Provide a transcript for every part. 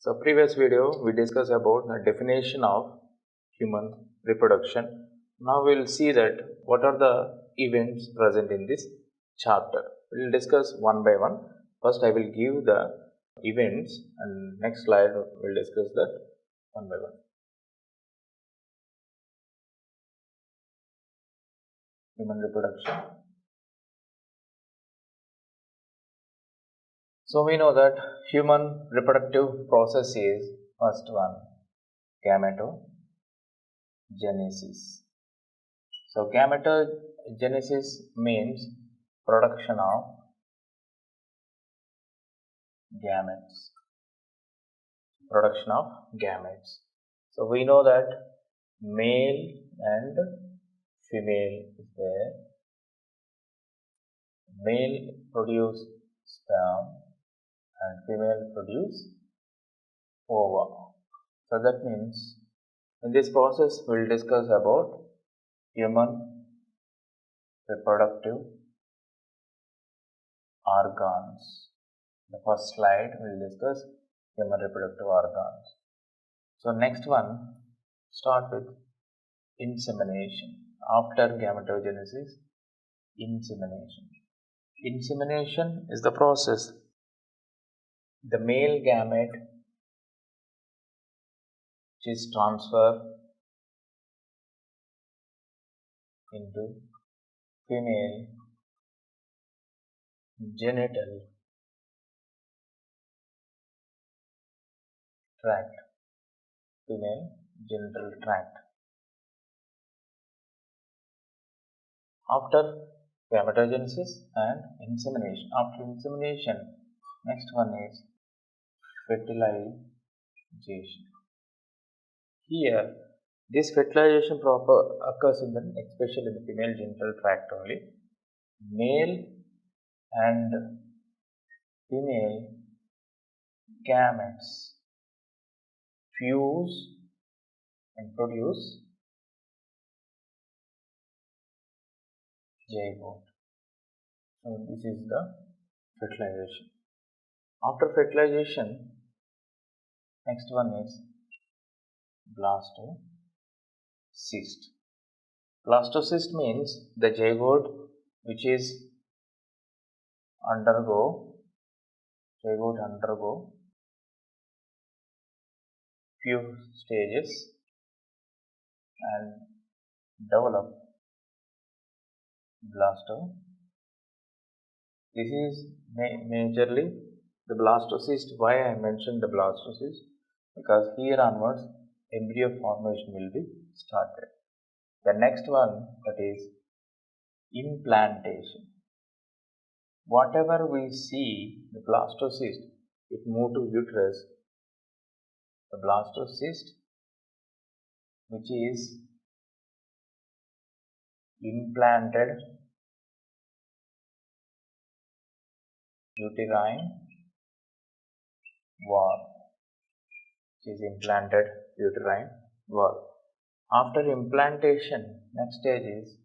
So previous video we discussed about the definition of human reproduction. Now we will see that what are the events present in this chapter. We will discuss one by one. First I will give the events and next slide we will discuss that one by one. Human reproduction. So we know that human reproductive process is first one gametogenesis. So gametogenesis means production of gametes. Production of gametes. So we know that male and female is there. Male produce sperm and female produce ova. So that means in this process we will discuss about human reproductive organs. The first slide we will discuss human reproductive organs. So next one, start with insemination. After gametogenesis, insemination. Insemination is the process. The male gamete which is transferred into female genital tract. Female genital tract. After gametogenesis and insemination. After insemination, next one is fertilization. Here, this fertilization occurs especially in the female genital tract only. Male and female gametes fuse and produce zygote. So this is the fertilization. After fertilization, next one is blastocyst. Blastocyst means the zygote which is undergo few stages and develop blastocyst. This is majorly the blastocyst. Why I mentioned the blastocyst? Because here onwards embryo formation will be started. The next one, that is implantation. Whatever we see, the blastocyst, it move to uterus. The blastocyst which is implanted uterine wall. After implantation, next stage is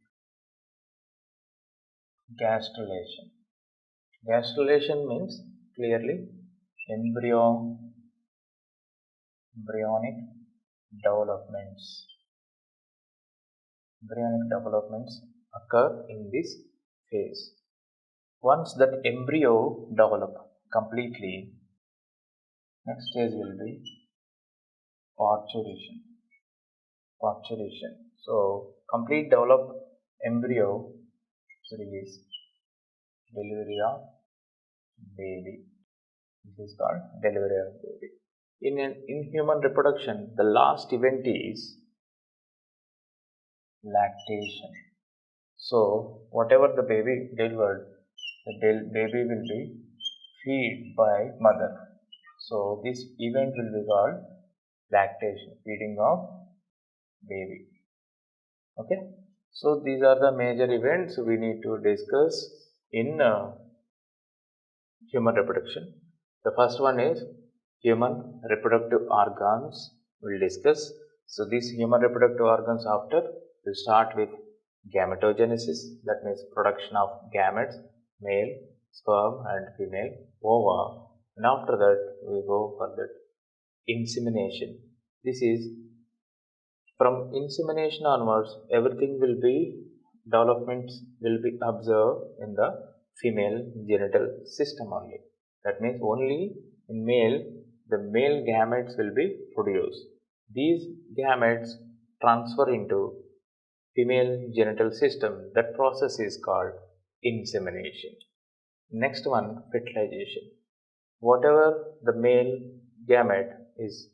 gastrulation. Gastrulation means clearly embryonic developments. Embryonic developments occur in this phase. Once that embryo develop completely, next stage will be parturition. So complete developed embryo release, delivery of baby. This is called delivery of baby. In human reproduction, the last event is lactation. So whatever the baby delivered, the baby will be fed by mother. So this event will be called lactation, feeding of baby. Okay. So these are the major events we need to discuss in human reproduction. The first one is human reproductive organs we will discuss. So these human reproductive organs, after we start with gametogenesis, that means production of gametes, male sperm and female ova, and after that we go for the insemination. This is from insemination onwards, everything will be developments will be observed in the female genital system only. That means only in male, the male gametes will be produced. These gametes transfer into female genital system. That process is called insemination. Next one, fertilization. Whatever the male gamete is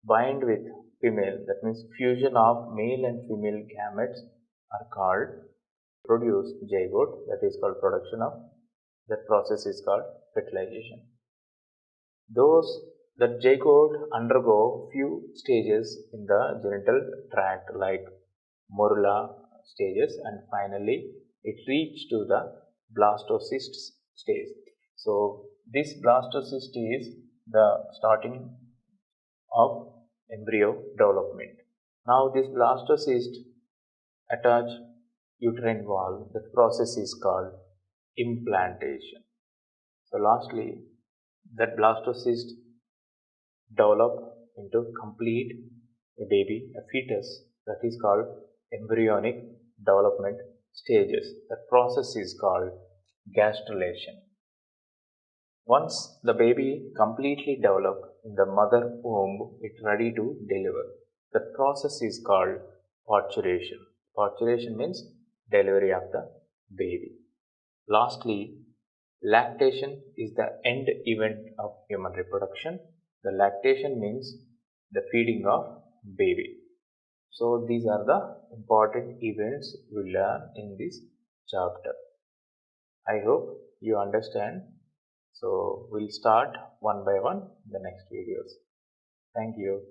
bind with female, that means fusion of male and female gametes are called produce zygote, that is called production of, that process is called fertilization. Those that zygote undergo few stages in the genital tract like morula stages, and finally it reaches to the blastocyst stage. So this blastocyst is the starting of embryo development. Now this blastocyst attach uterine wall. That process is called implantation. So lastly, that blastocyst develop into complete a baby, a fetus, that is called embryonic development stages. That process is called gastrulation. Once the baby completely developed in the mother womb, it ready to deliver. The process is called parturition. Parturition means delivery of the baby. Lastly, lactation is the end event of human reproduction. The lactation means the feeding of baby. So these are the important events we learn in this chapter. I hope you understand. So we'll start one by one in the next videos. Thank you.